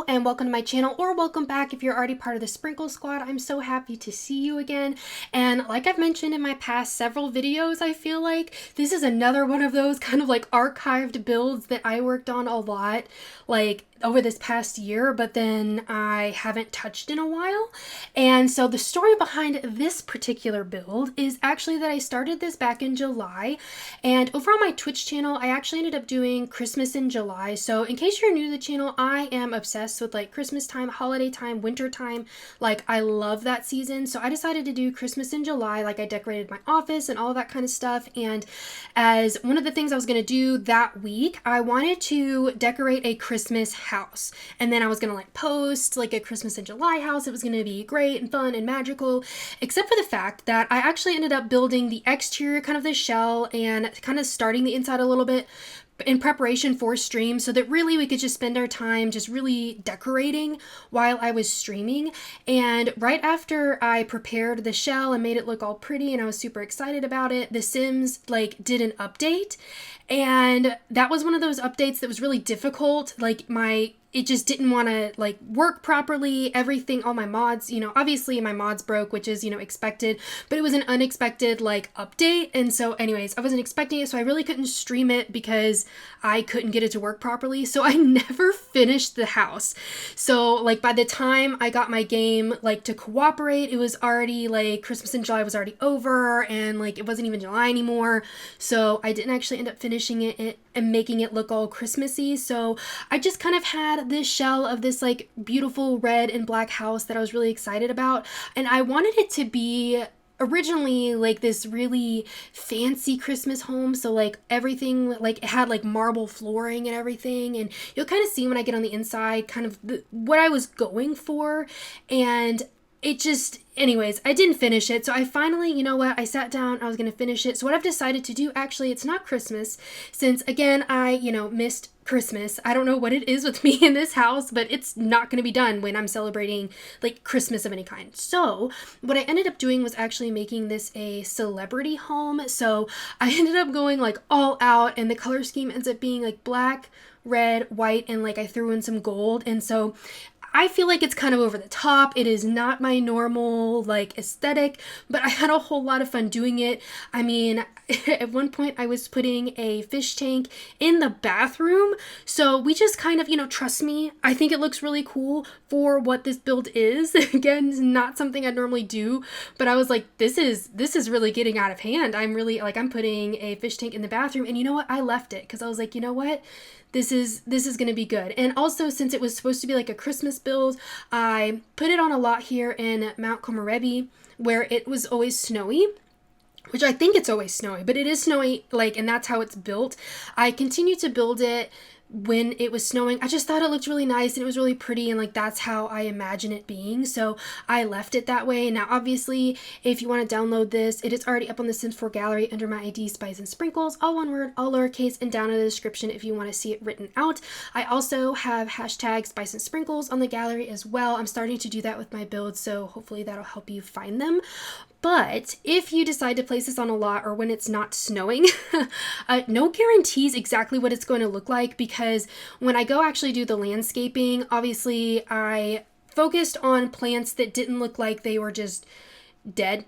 and welcome to my channel, or welcome back if you're already part of the Sprinkle Squad. I'm so happy to see you again. And like I've mentioned in my past several videos, I feel like this is another one of those kind of like archived builds that I worked on a lot like over this past year, but then I haven't touched in a while. And so the story behind this particular build is actually that I started this back in July, and over on my Twitch channel I actually ended up doing Christmas in July. So in case you're new to the channel, I am obsessed with like Christmas time, holiday time, winter time. Like I love that season. So I decided to do Christmas in July. Like I decorated my office and all that kind of stuff. And as one of the things I was going to do that week, I wanted to decorate a Christmas house. And then I was going to like post like a Christmas in July house. It was going to be great and fun and magical, except for the fact that I actually ended up building the exterior, kind of the shell, and kind of starting the inside a little bit in preparation for stream, so that really we could just spend our time just really decorating while I was streaming. And right after I prepared the shell and made it look all pretty and I was super excited about it, The Sims like did an update, and that was one of those updates that was really difficult. Like it just didn't want to like work properly. Everything, all my mods, obviously my mods broke, which is, expected, but it was an unexpected like update. And so anyways, I wasn't expecting it. So I really couldn't stream it because I couldn't get it to work properly. So I never finished the house. So like by the time I got my game like to cooperate, it was already like Christmas in July was already over, and like it wasn't even July anymore. So I didn't actually end up finishing it and making it look all Christmassy. So I just kind of had this shell of this like beautiful red and black house that I was really excited about. And I wanted it to be originally like this really fancy Christmas home. So like everything, like it had like marble flooring and everything. And you'll kind of see when I get on the inside kind of what I was going for. And it just, anyways, I didn't finish it. So I finally, I sat down, I was going to finish it. So what I've decided to do, actually, it's not Christmas, since again, I, missed Christmas. I don't know what it is with me in this house, but it's not going to be done when I'm celebrating like Christmas of any kind. So what I ended up doing was actually making this a celebrity home. So I ended up going like all out, and the color scheme ends up being like black, red, white, and like I threw in some gold. And so I feel like it's kind of over the top. It is not my normal like aesthetic, but I had a whole lot of fun doing it. I mean, at one point I was putting a fish tank in the bathroom. So we just kind of, trust me, I think it looks really cool for what this build is. Again, it's not something I'd normally do, but I was like, this is really getting out of hand. I'm really like, I'm putting a fish tank in the bathroom, and you know what? I left it because I was like, you know what? This is going to be good. And also, since it was supposed to be like a Christmas build, I put it on a lot here in Mount Komorebi, where it was always snowy, which I think it's always snowy, but it is snowy, like, and that's how it's built. I continued to build it when it was snowing. I just thought it looked really nice and it was really pretty, and like that's how I imagine it being, so I left it that way. Now obviously if you want to download this, it is already up on the Sims 4 gallery under my ID spicensprinkles, all one word, all lowercase, and down in the description if you want to see it written out. I also have hashtag spicensprinkles on the gallery as well. I'm starting to do that with my builds, so hopefully that'll help you find them. But if you decide to place this on a lot or when it's not snowing, no guarantees exactly what it's going to look like, because when I go actually do the landscaping, obviously I focused on plants that didn't look like they were just dead.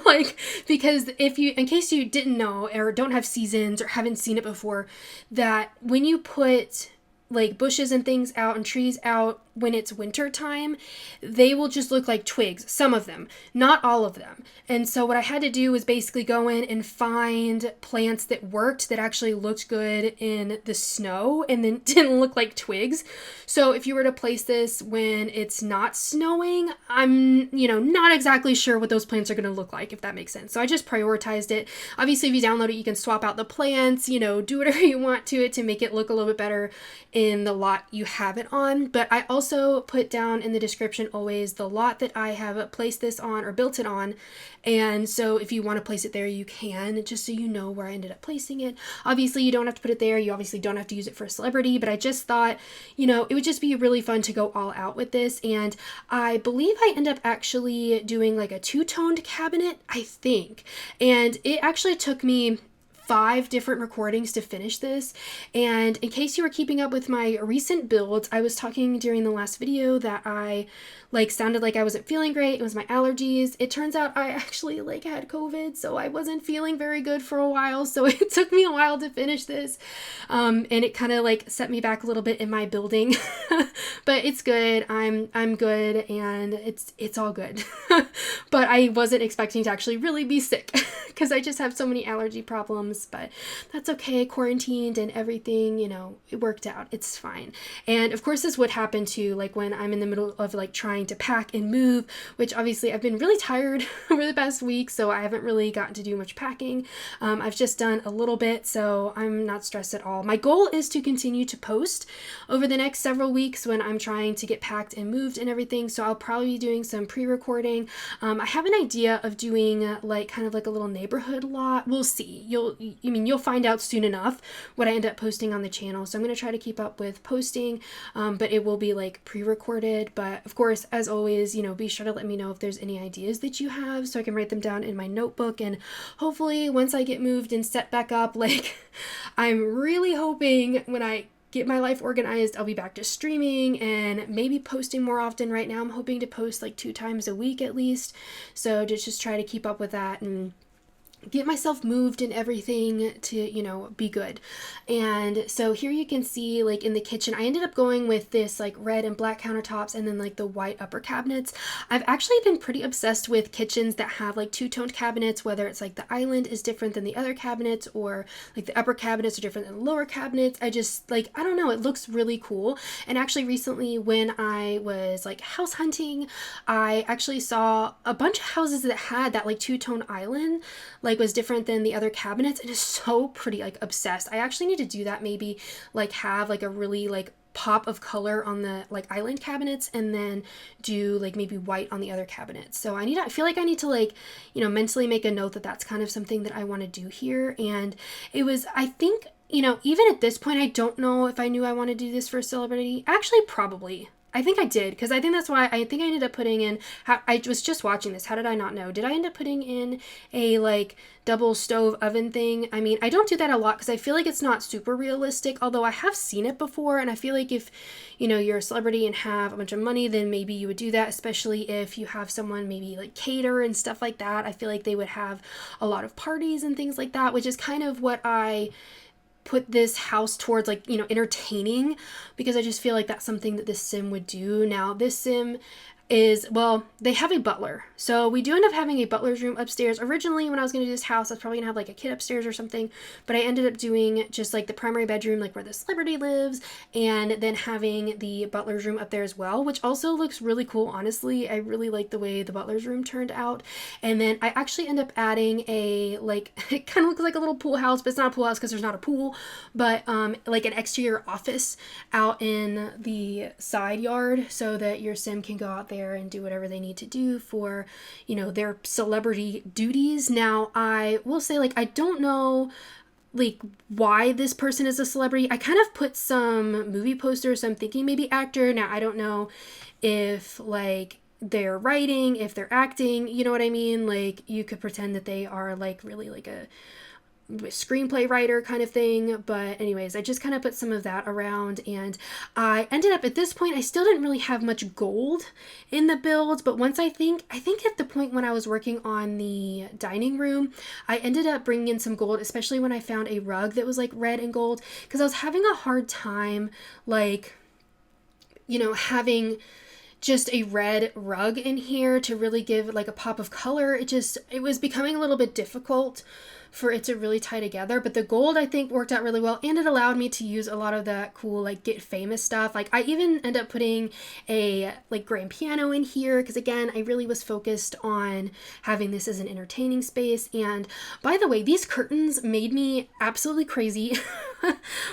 Like, because in case you didn't know or don't have seasons or haven't seen it before, that when you put like bushes and things out and trees out when it's winter time, they will just look like twigs, some of them, not all of them. And so what I had to do was basically go in and find plants that worked, that actually looked good in the snow and then didn't look like twigs. So if you were to place this when it's not snowing, I'm, not exactly sure what those plants are going to look like, if that makes sense. So I just prioritized it. Obviously, if you download it, you can swap out the plants, do whatever you want to it to make it look a little bit better in the lot you have it on. But I also put down in the description always the lot that I have placed this on or built it on, and so if you want to place it there, you can, just so you know where I ended up placing it. Obviously you don't have to put it there, you obviously don't have to use it for a celebrity, but I just thought, it would just be really fun to go all out with this. And I believe I end up actually doing like a two-toned cabinet, I think, and it actually took me 5 different recordings to finish this. And in case you were keeping up with my recent builds, I was talking during the last video that I sounded like I wasn't feeling great. It was my allergies. It turns out I actually had COVID, so I wasn't feeling very good for a while. So it took me a while to finish this. And it kind of set me back a little bit in my building, but it's good. I'm good, and it's all good. But I wasn't expecting to actually really be sick because I just have so many allergy problems, but that's okay. Quarantined and everything, it worked out. It's fine. And of course this would happen too, when I'm in the middle of trying to pack and move, which obviously I've been really tired over the past week, so I haven't really gotten to do much packing. I've just done a little bit, so I'm not stressed at all. My goal is to continue to post over the next several weeks when I'm trying to get packed and moved and everything, so I'll probably be doing some pre-recording. I have an idea of doing kind of a little neighborhood lot. We'll see. You'll find out soon enough what I end up posting on the channel, so I'm going to try to keep up with posting, but it will be pre-recorded. But of course, as always, be sure to let me know if there's any ideas that you have so I can write them down in my notebook. And hopefully once I get moved and set back up, I'm really hoping when I get my life organized, I'll be back to streaming and maybe posting more often. Right now I'm hoping to post 2 times a week at least, so to just try to keep up with that and get myself moved and everything to, be good. And so here you can see in the kitchen, I ended up going with this red and black countertops and then the white upper cabinets. I've actually been pretty obsessed with kitchens that have two-toned cabinets, whether it's the island is different than the other cabinets, or the upper cabinets are different than the lower cabinets. I just I don't know, it looks really cool. And actually recently when I was house hunting, I actually saw a bunch of houses that had that two-tone island was different than the other cabinets. It is so pretty. Obsessed. I actually need to do that, maybe have a really pop of color on the island cabinets, and then do maybe white on the other cabinets. So I feel I need to mentally make a note that that's kind of something that I want to do here. And it was, I think, even at this point, I don't know if I knew I wanted to do this for a celebrity. Actually, probably. I think I did, because I think that's why I think I ended up putting in, I was just watching this, how did I not know? Did I end up putting in a double stove oven thing? I mean, I don't do that a lot because I feel it's not super realistic, although I have seen it before, and I feel if, you're a celebrity and have a bunch of money, then maybe you would do that, especially if you have someone maybe cater and stuff like that. I feel they would have a lot of parties and things like that, which is kind of what I put this house towards, entertaining, because I just feel that's something that this sim would do. Now, this sim is, well, they have a butler. So we do end up having a butler's room upstairs. Originally, when I was going to do this house, I was probably going to have a kid upstairs or something, but I ended up doing just the primary bedroom, where the celebrity lives, and then having the butler's room up there as well, which also looks really cool. Honestly, I really like the way the butler's room turned out. And then I actually end up adding a, it kind of looks like a little pool house, but it's not a pool house because there's not a pool, but an exterior office out in the side yard so that your sim can go out there and do whatever they need to do for, their celebrity duties. Now, I will say, I don't know why this person is a celebrity. I kind of put some movie posters, so I'm thinking maybe actor. Now, I don't know if they're writing, if they're acting, you know what I mean? You could pretend that they are really a screenplay writer kind of thing. But anyways, I just kind of put some of that around, and I ended up, at this point, I still didn't really have much gold in the build, but once I think at the point when I was working on the dining room, I ended up bringing in some gold, especially when I found a rug that was red and gold, because I was having a hard time having just a red rug in here to really give a pop of color. It was becoming a little bit difficult for it to really tie together, but the gold I think worked out really well, and it allowed me to use a lot of that cool get famous stuff. I even ended up putting a grand piano in here because, again, I really was focused on having this as an entertaining space. And by the way, these curtains made me absolutely crazy.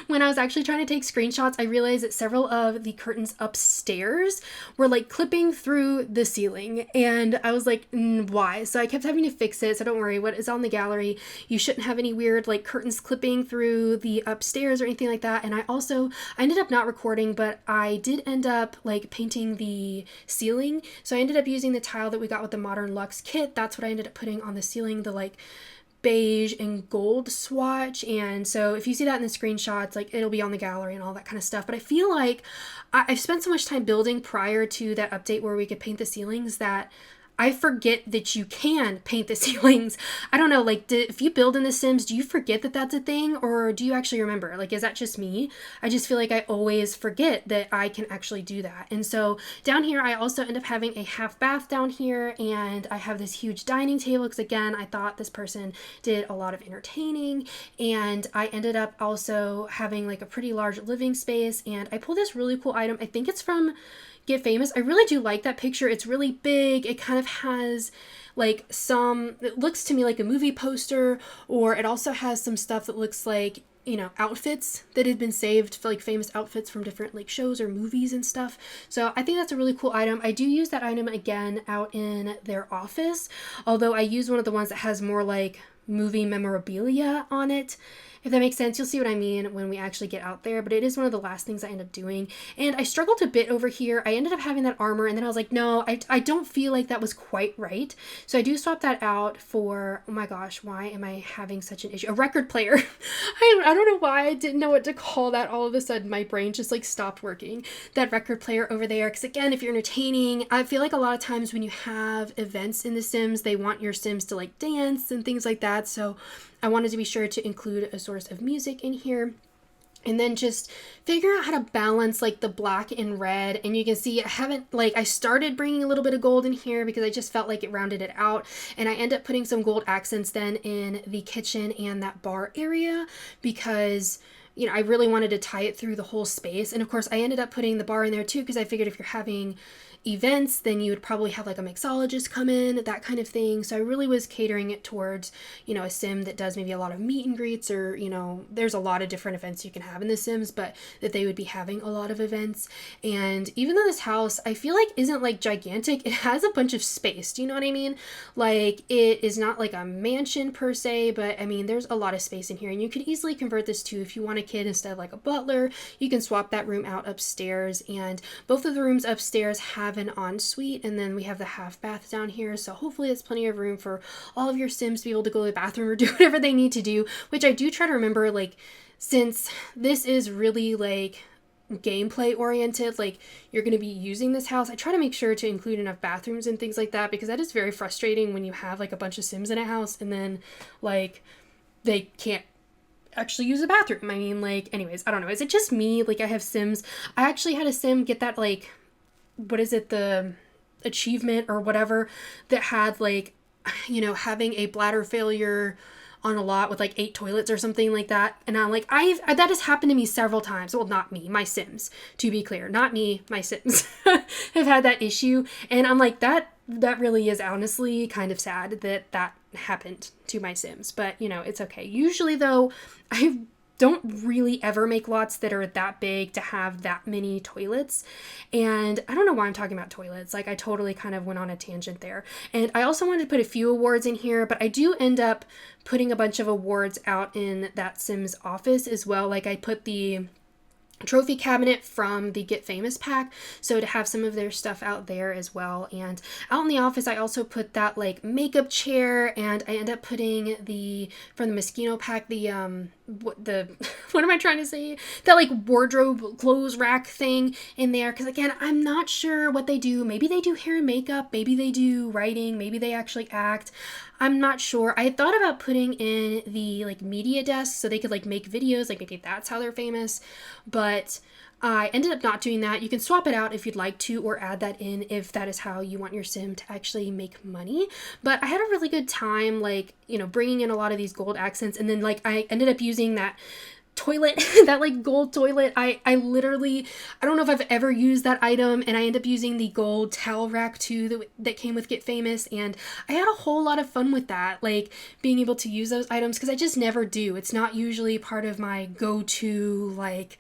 When I was actually trying to take screenshots, I realized that several of the curtains upstairs were clipping through the ceiling, and I was why? So I kept having to fix it. So don't worry, what is on the gallery, you shouldn't have any weird curtains clipping through the upstairs or anything like that. And I ended up not recording, but I did end up painting the ceiling. So I ended up using the tile that we got with the Modern Luxe kit. That's what I ended up putting on the ceiling, the beige and gold swatch. And so if you see that in the screenshots, like it'll be on the gallery and all that kind of stuff. But I feel like I've spent so much time building prior to that update where we could paint the ceilings that I forget that you can paint the ceilings. I don't know, like, if you build in The Sims, do you forget that that's a thing, or do you actually remember? Like, is that just me? I just feel like I always forget that I can actually do that. And so down here, I also end up having a half bath down here, and I have this huge dining table, because again, I thought this person did a lot of entertaining, and I ended up also having like a pretty large living space, and I pulled this really cool item. I think it's from Get Famous. I really do like that picture. It's really big. It kind of has like it looks to me like a movie poster, or it also has some stuff that looks like, you know, outfits that had been saved, for like famous outfits from different like shows or movies and stuff. So I think that's a really cool item. I do use that item again out in their office, although I use one of the ones that has more like movie memorabilia on it. If that makes sense, you'll see what I mean when we actually get out there, but it is one of the last things I end up doing. And I struggled a bit over here. I ended up having that armor, and then I was like, no, I don't feel like that was quite right. So I do swap that out for, oh my gosh, why am I having such an issue? A record player. I don't know why I didn't know what to call that. All of a sudden, my brain just like stopped working. That record player over there, because again, if you're entertaining, I feel like a lot of times when you have events in The Sims, they want your Sims to like dance and things like that. So I wanted to be sure to include a source of music in here, and then just figure out how to balance like the black and red. And you can see I started bringing a little bit of gold in here because I just felt like it rounded it out, and I end up putting some gold accents then in the kitchen and that bar area because, you know, I really wanted to tie it through the whole space. And of course I ended up putting the bar in there too, because I figured if you're having events, then you would probably have like a mixologist come in, that kind of thing. So I really was catering it towards, you know, a sim that does maybe a lot of meet and greets, or, you know, there's a lot of different events you can have in The Sims, but that they would be having a lot of events. And even though this house, I feel like isn't like gigantic, it has a bunch of space. Do you know what I mean? Like, it is not like a mansion per se, but I mean, there's a lot of space in here, and you could easily convert this to, if you want a kid instead of like a butler, you can swap that room out upstairs. And both of the rooms upstairs have an ensuite, and then we have the half bath down here, so hopefully it's plenty of room for all of your Sims to be able to go to the bathroom or do whatever they need to do, which I do try to remember, like, since this is really like gameplay oriented, like you're going to be using this house, I try to make sure to include enough bathrooms and things like that, because that is very frustrating when you have like a bunch of Sims in a house and then like they can't actually use a bathroom. I mean, like, anyways, I don't know, is it just me? Like, I have Sims, I actually had a Sim get that, like, what is it, the achievement or whatever, that had like, you know, having a bladder failure on a lot with like 8 toilets or something like that. And I'm like, that has happened to me several times. Well, not me, my Sims, to be clear, not me, my Sims have had that issue. And I'm like, that really is honestly kind of sad that happened to my Sims, but you know, it's okay. Usually though, I don't really ever make lots that are that big to have that many toilets. And I don't know why I'm talking about toilets. Like, I totally kind of went on a tangent there. And I also wanted to put a few awards in here, but I do end up putting a bunch of awards out in that Sims office as well. Like, I put the trophy cabinet from the Get Famous pack, so to have some of their stuff out there as well. And out in the office, I also put that like makeup chair, and I end up putting from the Moschino pack, what am I trying to say? That like wardrobe clothes rack thing in there, because again, I'm not sure what they do. Maybe they do hair and makeup, maybe they do writing, maybe they actually act. I'm not sure. I thought about putting in the like media desk so they could like make videos, like maybe that's how they're famous, but I ended up not doing that. You can swap it out if you'd like to, or add that in if that is how you want your Sim to actually make money. But I had a really good time, like, you know, bringing in a lot of these gold accents, and then like I ended up using that toilet, that like gold toilet. I literally, I don't know if I've ever used that item, and I end up using the gold towel rack too that came with Get Famous, and I had a whole lot of fun with that, like being able to use those items, because I just never do. It's not usually part of my go-to like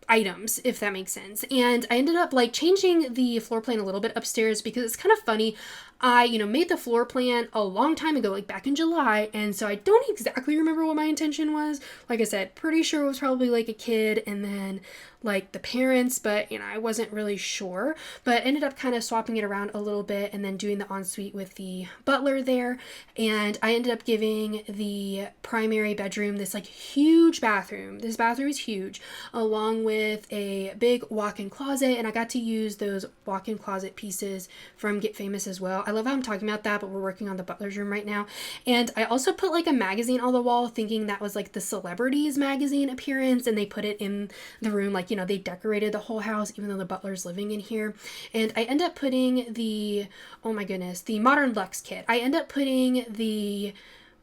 items, if that makes sense. And I ended up like changing the floor plan a little bit upstairs, because it's kind of funny. I, you know, made the floor plan a long time ago, like back in July, and so I don't exactly remember what my intention was. Like I said, pretty sure it was probably like a kid, and then like the parents, but I wasn't really sure, but ended up kind of swapping it around a little bit and then doing the ensuite with the butler there. And I ended up giving the primary bedroom this like huge bathroom. This bathroom is huge, along with a big walk-in closet, and I got to use those walk-in closet pieces from Get Famous as well. I love how I'm talking about that, but we're working on the butler's room right now. And I also put like a magazine on the wall, thinking that was like the celebrities magazine appearance, and they put it in the room, like they decorated the whole house even though the butler's living in here. And I end up putting the, oh my goodness, the Modern Luxe kit. I end up putting the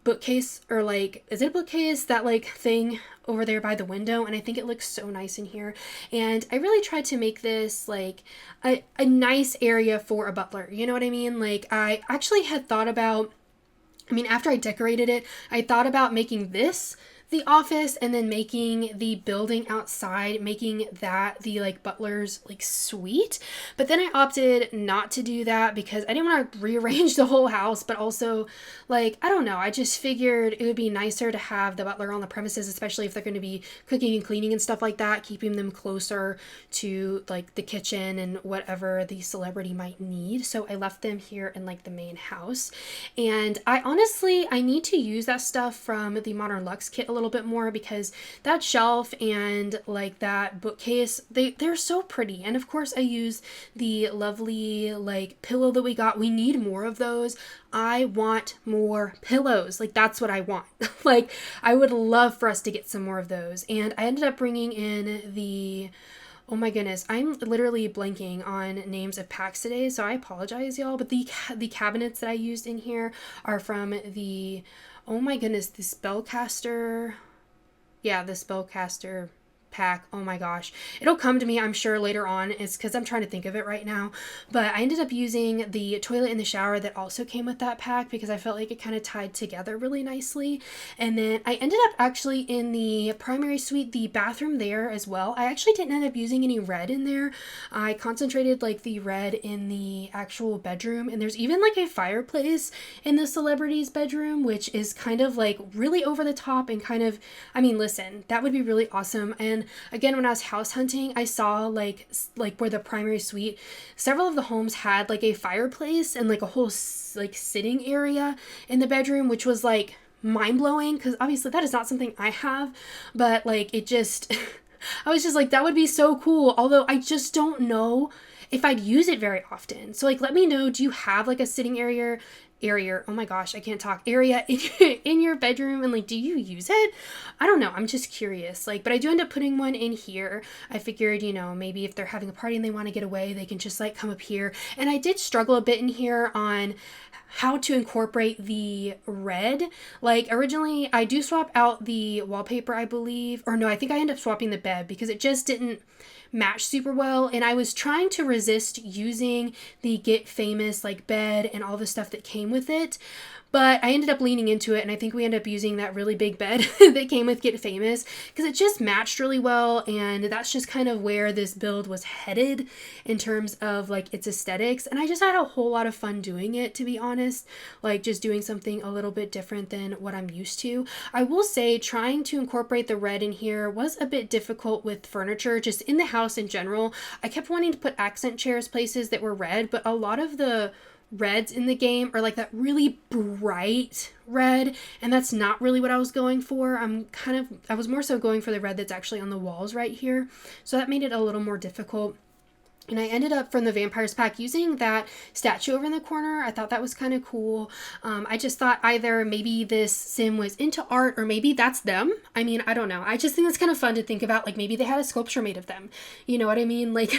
bookcase, or like, is it a bookcase, that like thing over there by the window, and I think it looks so nice in here. And I really tried to make this like a nice area for a butler, you know what I mean? Like, I actually had thought about, after I decorated it, I thought about making this the office and then making the building outside, making that the like butler's like suite. But then I opted not to do that because I didn't want to rearrange the whole house, but also like, I don't know, I just figured it would be nicer to have the butler on the premises, especially if they're going to be cooking and cleaning and stuff like that, keeping them closer to like the kitchen and whatever the celebrity might need. So I left them here in like the main house. And I honestly need to use that stuff from the Modern Luxe kit a little bit more, because that shelf and like that bookcase, they're so pretty. And of course I use the lovely like pillow that we got. We need more of those. I want more pillows. Like, that's what I want. Like, I would love for us to get some more of those. And I ended up bringing in the, oh my goodness, I'm literally blanking on names of packs today, so I apologize, y'all. But the cabinets that I used in here are from the, oh my goodness, the Spellcaster. Yeah, the Spellcaster pack. Oh my gosh, it'll come to me, I'm sure, later on. It's because I'm trying to think of it right now. But I ended up using the toilet in the shower that also came with that pack because I felt like it kind of tied together really nicely. And then I ended up actually in the primary suite, the bathroom there as well, I actually didn't end up using any red in there. I concentrated like the red in the actual bedroom, and there's even like a fireplace in the celebrity's bedroom, which is kind of like really over the top and kind of, listen, that would be really awesome. And again, when I was house hunting, I saw like where the primary suite, several of the homes had like a fireplace and like a whole like sitting area in the bedroom, which was like mind-blowing because obviously that is not something I have, but like it just I was just like, that would be so cool, although I just don't know if I'd use it very often. So like, let me know, do you have like a sitting area, oh my gosh, I can't talk, area in your bedroom, and like, do you use it? I don't know, I'm just curious. Like, but I do end up putting one in here. I figured, maybe if they're having a party and they want to get away, they can just like come up here. And I did struggle a bit in here on how to incorporate the red. Like, originally I do swap out the wallpaper, I believe, or no, I think I end up swapping the bed because it just didn't match super well, and I was trying to resist using the Get Famous like bed and all the stuff that came with it, but I ended up leaning into it, and I think we ended up using that really big bed that came with Get Famous because it just matched really well. And that's just kind of where this build was headed in terms of like its aesthetics, and I just had a whole lot of fun doing it, to be honest, like just doing something a little bit different than what I'm used to. I will say trying to incorporate the red in here was a bit difficult with furniture, just in the house in general. I kept wanting to put accent chairs places that were red, but a lot of the reds in the game are like that really bright red, and that's not really what I was going for. I was more so going for the red that's actually on the walls right here, so that made it a little more difficult. And I ended up, from the Vampires pack, using that statue over in the corner. I thought that was kind of cool. I just thought either maybe this sim was into art or maybe that's them. I don't know. I just think it's kind of fun to think about, like maybe they had a sculpture made of them. You know what I mean? Like,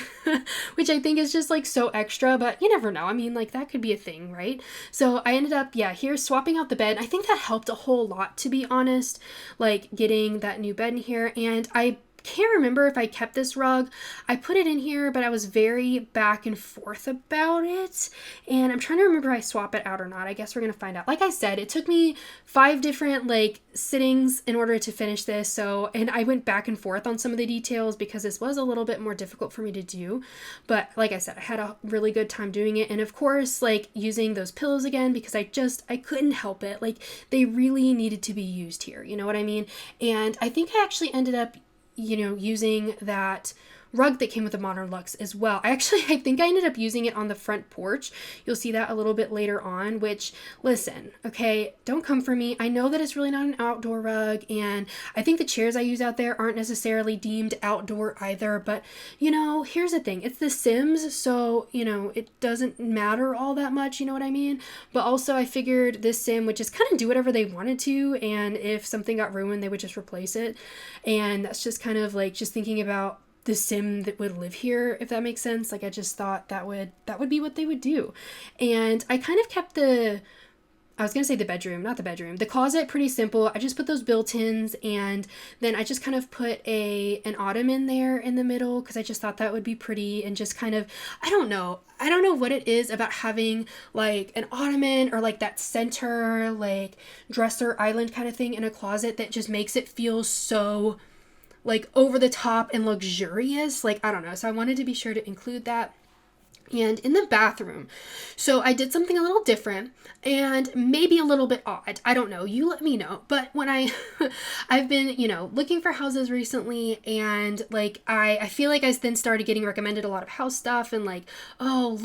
which I think is just like so extra, but you never know. Like that could be a thing, right? So I ended up, here swapping out the bed. I think that helped a whole lot, to be honest, like getting that new bed in here. And I can't remember if I kept this rug. I put it in here, but I was very back and forth about it, and I'm trying to remember if I swap it out or not. I guess we're gonna find out. Like I said, it took me 5 different like sittings in order to finish this, and I went back and forth on some of the details because this was a little bit more difficult for me to do, but like I said, I had a really good time doing it. And of course, like using those pillows again, because I couldn't help it. Like, they really needed to be used here, you know what I mean? And I think I actually ended up using that rug that came with the Modern Luxe as well. I think I ended up using it on the front porch. You'll see that a little bit later on, which, listen, okay, don't come for me. I know that it's really not an outdoor rug, and I think the chairs I use out there aren't necessarily deemed outdoor either, but, here's the thing. It's The Sims, so, it doesn't matter all that much, you know what I mean? But also I figured this sim would just kind of do whatever they wanted to, and if something got ruined, they would just replace it. And that's just kind of like just thinking about the sim that would live here, if that makes sense. Like, I just thought that would be what they would do. And I kind of kept the closet pretty simple. I just put those built-ins, and then I just kind of put an ottoman there in the middle because I just thought that would be pretty, and just kind of, I don't know what it is about having like an ottoman or like that center like dresser island kind of thing in a closet that just makes it feel so like over the top and luxurious. Like, I don't know. So I wanted to be sure to include that. And in the bathroom, so I did something a little different and maybe a little bit odd. I don't know. You let me know. But when I've been, looking for houses recently, and like, I feel like I then started getting recommended a lot of house stuff, and like, oh,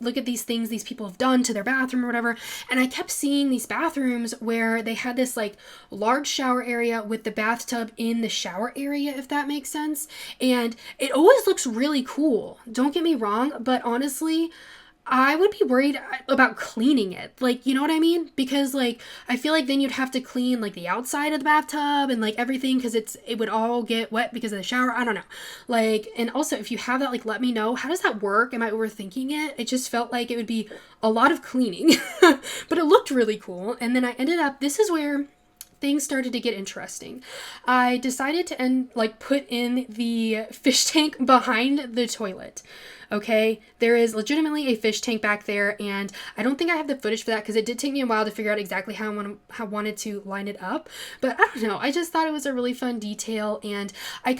look at these things these people have done to their bathroom or whatever. And I kept seeing these bathrooms where they had this like large shower area with the bathtub in the shower area, if that makes sense. And it always looks really cool. Don't get me wrong, but honestly, I would be worried about cleaning it. Like, you know what I mean? Because like, I feel like then you'd have to clean like the outside of the bathtub and like everything, because it would all get wet because of the shower. I don't know. Like, and also if you have that, like, let me know. How does that work? Am I overthinking it? It just felt like it would be a lot of cleaning, but it looked really cool. And then I ended up, this is where things started to get interesting. I decided to put in the fish tank behind the toilet. Okay, there is legitimately a fish tank back there, and I don't think I have the footage for that because it did take me a while to figure out exactly how I wanted to line it up. But I don't know, I just thought it was a really fun detail, and I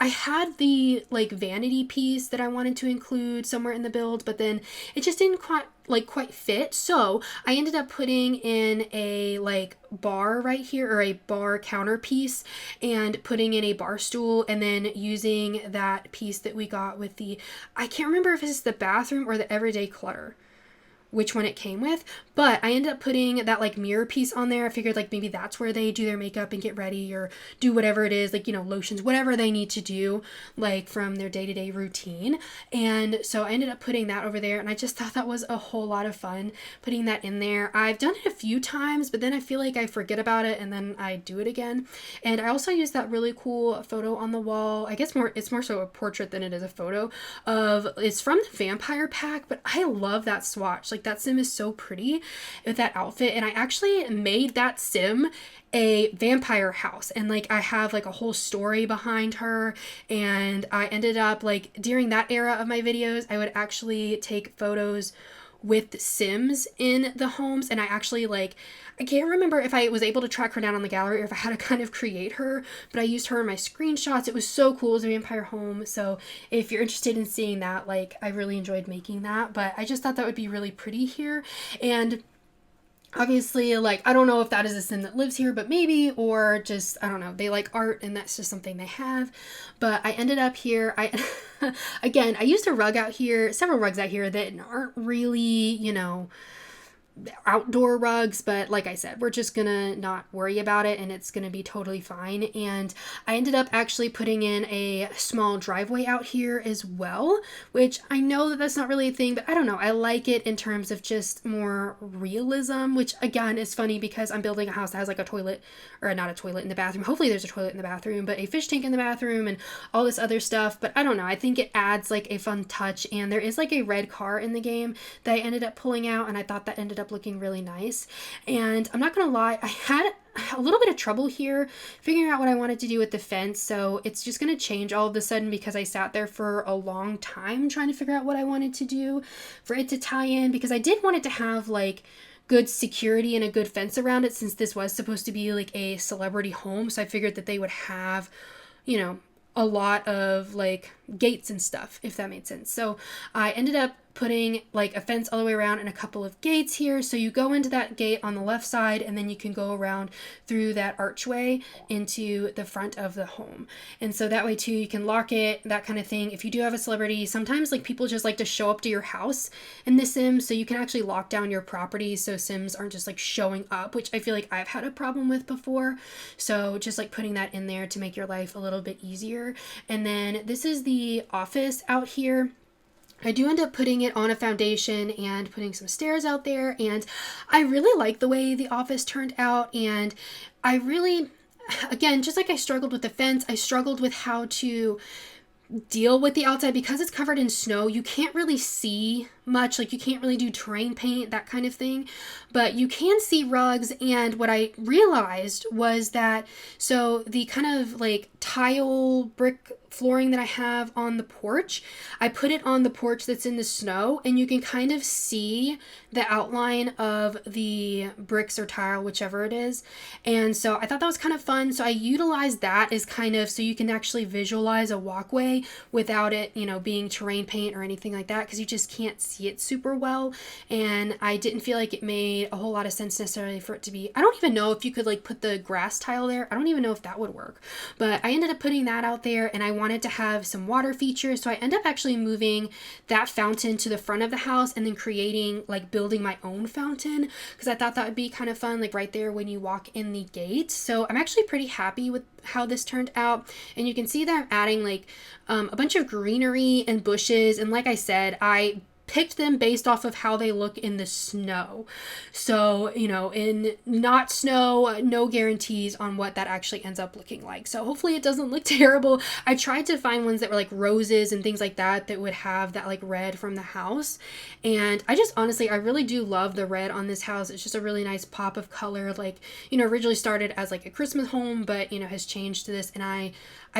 had the like vanity piece that I wanted to include somewhere in the build, but then it just didn't quite fit. So I ended up putting in a like bar right here, or a bar counter piece, and putting in a bar stool, and then using that piece that we got with I can't remember if it's the bathroom or the everyday clutter, which one it came with, but I ended up putting that like mirror piece on there. I figured like maybe that's where they do their makeup and get ready or do whatever it is, like, lotions, whatever they need to do, like from their day-to-day routine. And so I ended up putting that over there, and I just thought that was a whole lot of fun putting that in there. I've done it a few times, but then I feel like I forget about it and then I do it again. And I also used that really cool photo on the wall. I guess it's more so a portrait than it is a photo it's from the Vampire Pack, but I love that swatch. Like, that sim is so pretty with that outfit, and I actually made that sim a vampire house, and like I have like a whole story behind her. And I ended up like, during that era of my videos, I would actually take photos with Sims in the homes, and I actually I can't remember if I was able to track her down on the gallery or if I had to kind of create her, but I used her in my screenshots. It was so cool. It was a vampire home. So if you're interested in seeing that, like, I really enjoyed making that, but I just thought that would be really pretty here. And obviously, like, I don't know if that is a sim that lives here, but maybe, or just, I don't know, they like art and that's just something they have. But I ended up here, again, I used a rug out here, several rugs out here that aren't really, outdoor rugs, but like I said, we're just gonna not worry about it, and it's gonna be totally fine. And I ended up actually putting in a small driveway out here as well, which I know that that's not really a thing, but I don't know, I like it in terms of just more realism, which again is funny because I'm building a house that has like a toilet, or not a toilet in the bathroom, hopefully there's a toilet in the bathroom, but a fish tank in the bathroom and all this other stuff. But I don't know, I think it adds like a fun touch. And there is like a red car in the game that I ended up pulling out, and I thought that ended up looking really nice. And I'm not gonna lie, I had a little bit of trouble here figuring out what I wanted to do with the fence, so it's just gonna change all of a sudden because I sat there for a long time trying to figure out what I wanted to do for it to tie in, because I did want it to have like good security and a good fence around it, since this was supposed to be like a celebrity home. So I figured that they would have, a lot of like gates and stuff, if that made sense. So I ended up putting like a fence all the way around and a couple of gates here. So you go into that gate on the left side, and then you can go around through that archway into the front of the home. And so that way too, you can lock it, that kind of thing. If you do have a celebrity, sometimes like people just like to show up to your house in The Sims, so you can actually lock down your property so Sims aren't just like showing up, which I feel like I've had a problem with before. So just like putting that in there to make your life a little bit easier. And then this is the office out here. I do end up putting it on a foundation and putting some stairs out there, and I really like the way the office turned out. And I really, again, just like I struggled with the fence, I struggled with how to deal with the outside because it's covered in snow. You can't really see much, like you can't really do terrain paint, that kind of thing, but you can see rugs. And what I realized was that, so the kind of like tile brick flooring that I have on the porch, I put it on the porch that's in the snow, and you can kind of see the outline of the bricks or tile, whichever it is. And so I thought that was kind of fun. So I utilized that as kind of, so you can actually visualize a walkway without it, you know, being terrain paint or anything like that, because you just can't see it super well. And I didn't feel like it made a whole lot of sense necessarily for it to be, I don't even know if you could like put the grass tile there. I don't even know if that would work, but I ended up putting that out there, and I wanted to have some water features. So I end up actually moving that fountain to the front of the house and then creating, like building my own fountain, because I thought that would be kind of fun, like right there when you walk in the gate. So I'm actually pretty happy with how this turned out. And you can see that I'm adding like a bunch of greenery and bushes. And like I said, I picked them based off of how they look in the snow. So, you know, in not snow, no guarantees on what that actually ends up looking like. So hopefully it doesn't look terrible. I tried to find ones that were like roses and things like that, that would have that like red from the house. And I just honestly, I really do love the red on this house. It's just a really nice pop of color. Like, you know, originally started as like a Christmas home, but, you know, has changed to this. And I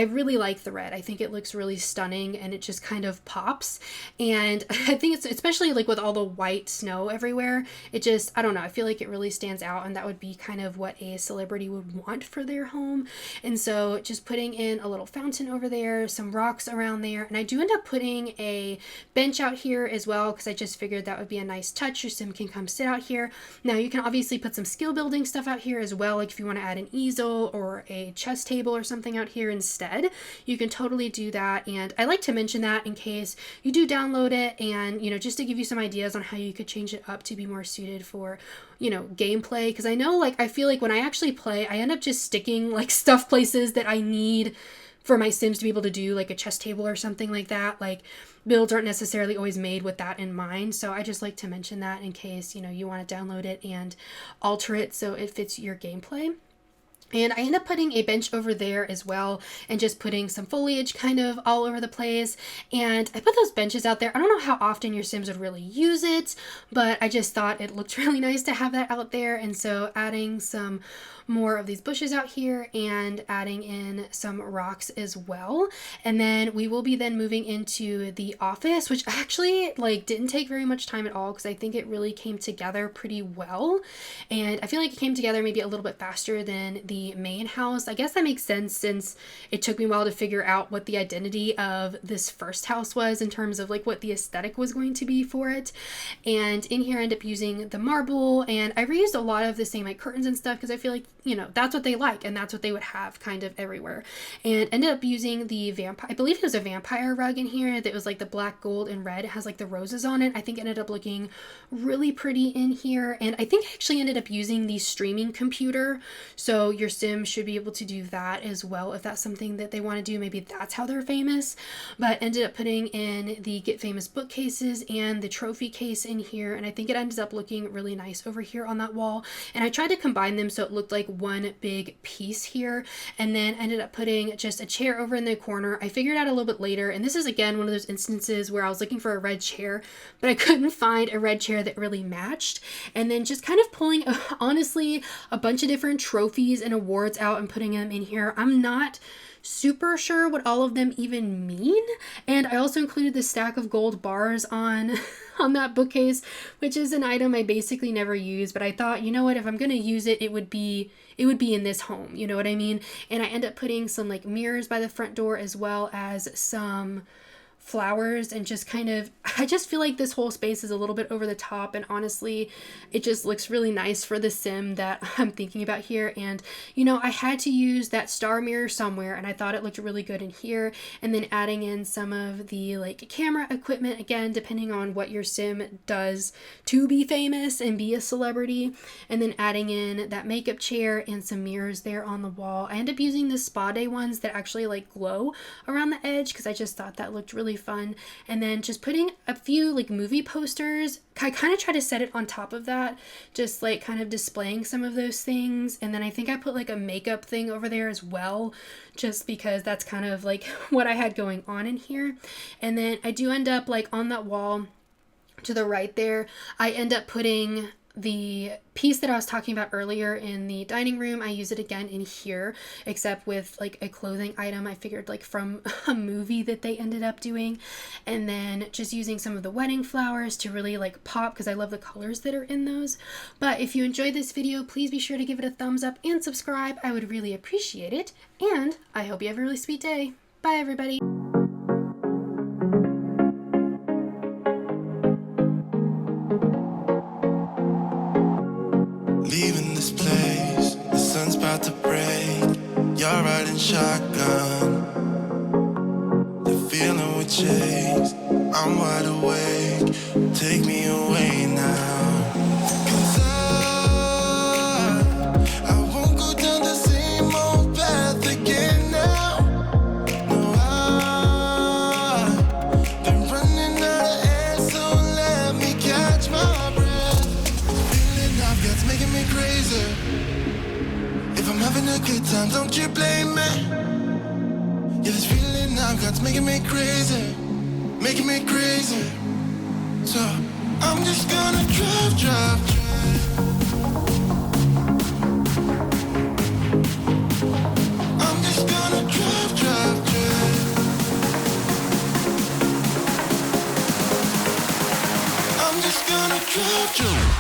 really like the red. I think it looks really stunning, and it just kind of pops. And I think it's, especially like with all the white snow everywhere, it just, I don't know, I feel like it really stands out, and that would be kind of what a celebrity would want for their home. And so just putting in a little fountain over there, some rocks around there, and I do end up putting a bench out here as well, because I just figured that would be a nice touch. Your sim can come sit out here. Now you can obviously put some skill building stuff out here as well, like if you want to add an easel or a chess table or something out here instead, you can totally do that. And I like to mention that in case you do download it, and, you know, just to give you some ideas on how you could change it up to be more suited for, you know, gameplay. Because I know, like, I feel like when I actually play, I end up just sticking like stuff places that I need for my Sims to be able to do, like a chess table or something like that. Like, builds aren't necessarily always made with that in mind. So I just like to mention that in case, you know, you want to download it and alter it so it fits your gameplay. And I end up putting a bench over there as well, and just putting some foliage kind of all over the place. And I put those benches out there. I don't know how often your Sims would really use it, but I just thought it looked really nice to have that out there. And so adding some more of these bushes out here and adding in some rocks as well. And then we will be then moving into the office, which actually like didn't take very much time at all, because I think it really came together pretty well. And I feel like it came together maybe a little bit faster than the main house. I guess that makes sense, since it took me a while to figure out what the identity of this first house was in terms of like what the aesthetic was going to be for it. And in here I end up using the marble, and I reused a lot of the same like curtains and stuff, because I feel like, you know, that's what they like, and that's what they would have kind of everywhere. And ended up using the vampire, I believe it was a vampire rug in here that was like the black, gold, and red. It has like the roses on it. I think it ended up looking really pretty in here. And I think I actually ended up using the streaming computer, so your Sim should be able to do that as well if that's something that they want to do. Maybe that's how they're famous. But ended up putting in the Get Famous bookcases and the trophy case in here, and I think it ended up looking really nice over here on that wall. And I tried to combine them so it looked like one big piece here, and then ended up putting just a chair over in the corner. I figured out a little bit later, and this is again one of those instances where I was looking for a red chair, but I couldn't find a red chair that really matched. And then just kind of pulling honestly a bunch of different trophies and awards out and putting them in here. I'm not super sure what all of them even mean. And I also included the stack of gold bars on that bookcase, which is an item I basically never use, but I thought, you know what, if I'm going to use it, it would be in this home, you know what I mean? And I end up putting some like mirrors by the front door, as well as some flowers, and just kind of, I just feel like this whole space is a little bit over the top, and honestly, it just looks really nice for the sim that I'm thinking about here. And you know, I had to use that star mirror somewhere, and I thought it looked really good in here. And then adding in some of the like camera equipment, again, depending on what your sim does to be famous and be a celebrity. And then adding in that makeup chair and some mirrors there on the wall. I end up using the spa day ones that actually like glow around the edge because I just thought that looked really fun. And then just putting a few like movie posters. I kind of try to set it on top of that, just like kind of displaying some of those things. And then I think I put like a makeup thing over there as well, just because that's kind of like what I had going on in here. And then I do end up like on that wall to the right there, I end up putting the piece that I was talking about earlier in the dining room. I use it again in here, except with like a clothing item I figured like from a movie that they ended up doing. And then just using some of the wedding flowers to really like pop, because I love the colors that are in those. But if you enjoyed this video, please be sure to give it a thumbs up and subscribe. I would really appreciate it. And I hope you have a really sweet day. Bye everybody. Leaving this place, the sun's about to break. You're riding shotgun, the feeling we chase. I'm wide awake, take me away now. 'Cause I won't go down the same old path again now. No, I've been running out of air, so let me catch my breath. Feeling I've got's making me crazy. If I'm having a good time, don't you blame me. Yeah, this feeling I've got's making me crazy, making me crazy. So I'm just gonna drive, drive, drive. I'm just gonna drive, drive, drive. I'm just gonna drive, drive.